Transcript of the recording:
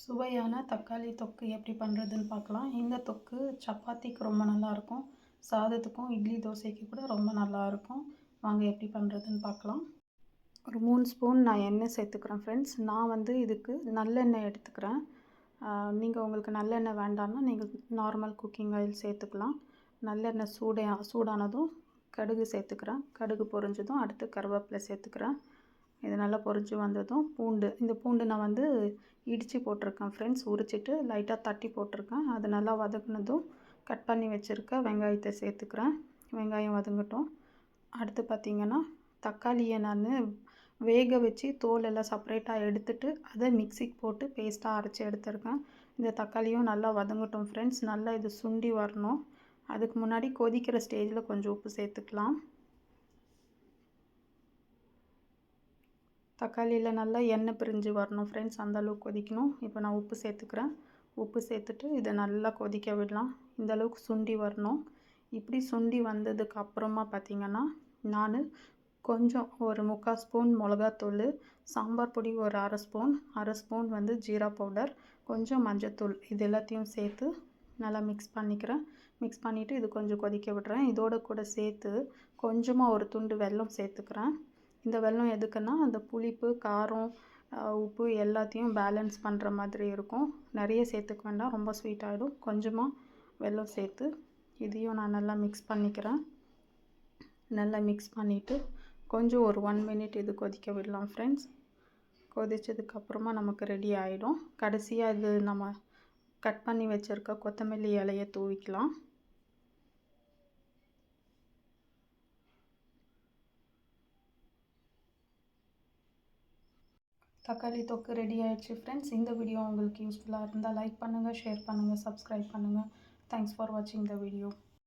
சுவையான தக்காளி தொக்கு எப்படி பண்ணுறதுன்னு பார்க்கலாம். இந்த தொக்கு சப்பாத்திக்கு ரொம்ப நல்லாயிருக்கும். சாதத்துக்கும் இட்லி தோசைக்கு கூட ரொம்ப நல்லாயிருக்கும். வாங்க எப்படி பண்ணுறதுன்னு பார்க்கலாம். ஒரு 3 ஸ்பூன் நான் எண்ணெய் சேர்த்துக்கிறேன் ஃப்ரெண்ட்ஸ். நான் வந்து இதுக்கு நல்லெண்ணெய் எடுத்துக்கிறேன். நீங்கள் உங்களுக்கு நல்லெண்ணெய் வேண்டாம்னா நீங்கள் நார்மல் குக்கிங் ஆயில் சேர்த்துக்கலாம். நல்லெண்ணெய் சூடானதும் கடுகு சேர்த்துக்கிறேன். கடுகு பொரிஞ்சதும் அடுத்து கருவேப்பிலை சேர்த்துக்கிறேன். இது நல்லா பொரிஞ்சு வந்ததும் இந்த பூண்டு நான் வந்து இடித்து போட்டிருக்கேன் ஃப்ரெண்ட்ஸ். உரிச்சிட்டு லைட்டாக தட்டி போட்டிருக்கேன். அது நல்லா வதக்குனதும் கட் பண்ணி வச்சுருக்க வெங்காயத்தை சேர்த்துக்கிறேன். வெங்காயம் வதங்கட்டும். அடுத்து பார்த்திங்கன்னா தக்காளியை நான் வேக வச்சு தோலெல்லாம் செப்பரேட்டாக எடுத்துட்டு அதை மிக்சிக்கு போட்டு பேஸ்ட்டாக அரைச்சி எடுத்துருக்கேன். இந்த தக்காளியும் நல்லா வதங்கட்டும் ஃப்ரெண்ட்ஸ். நல்லா இது சுண்டி வரணும். அதுக்கு முன்னாடி கொதிக்கிற ஸ்டேஜில் கொஞ்சம் உப்பு சேர்த்துக்கலாம். தக்காளியில் நல்லா எண்ணெய் பிரிஞ்சு வரணும் ஃப்ரெண்ட்ஸ், அந்தளவுக்கு கொதிக்கணும். இப்போ நான் உப்பு சேர்த்துக்கிறேன். உப்பு சேர்த்துட்டு இதை நல்லா கொதிக்க விடலாம். இந்தளவுக்கு சுண்டி வரணும். இப்படி சுண்டி வந்ததுக்கு அப்புறமா பார்த்திங்கன்னா நான் கொஞ்சம் ஒரு 3/4 ஸ்பூன் மிளகாத்தூள், சாம்பார் பொடி ஒரு அரை ஸ்பூன் வந்து ஜீரா பவுடர், கொஞ்சம் மஞ்சத்தூள், இது எல்லாத்தையும் சேர்த்து நல்லா மிக்ஸ் பண்ணிக்கிறேன். மிக்ஸ் பண்ணிவிட்டு இது கொஞ்சம் கொதிக்க விடுறேன். இதோட கூட சேர்த்து கொஞ்சமாக ஒரு துண்டு வெல்லம் சேர்த்துக்கிறேன். இந்த வெல்லம் எதுக்குன்னா அந்த புளிப்பு, காரம், உப்பு எல்லாத்தையும் பேலன்ஸ் பண்ணுற மாதிரி இருக்கும். நிறைய சேர்த்துக்க வேண்டாம், ரொம்ப ஸ்வீட் ஆகிடும். கொஞ்சமாக வெல்லம் சேர்த்து இதையும் நான் நல்லா மிக்ஸ் பண்ணிக்கிறேன். நல்லா மிக்ஸ் பண்ணிவிட்டு கொஞ்சம் ஒரு 1 மினிட் இது கொதிக்க விடலாம் ஃப்ரெண்ட்ஸ். கொதித்ததுக்கப்புறமா நமக்கு ரெடி ஆகிடும். கடைசியாக இது நம்ம கட் பண்ணி வச்சுருக்க கொத்தமல்லி இலையை தூவிக்கலாம். தக்காளி தொக்கு ரெடி ஆகிடுச்சு ஃப்ரெண்ட்ஸ். இந்த வீடியோ உங்களுக்கு யூஸ்ஃபுல்லாக இருந்தால் லைக் பண்ணுங்கள், ஷேர் பண்ணுங்கள், சப்ஸ்கிரைப் பண்ணுங்கள். தேங்க்ஸ் ஃபார் வாட்சிங் த வீடியோ.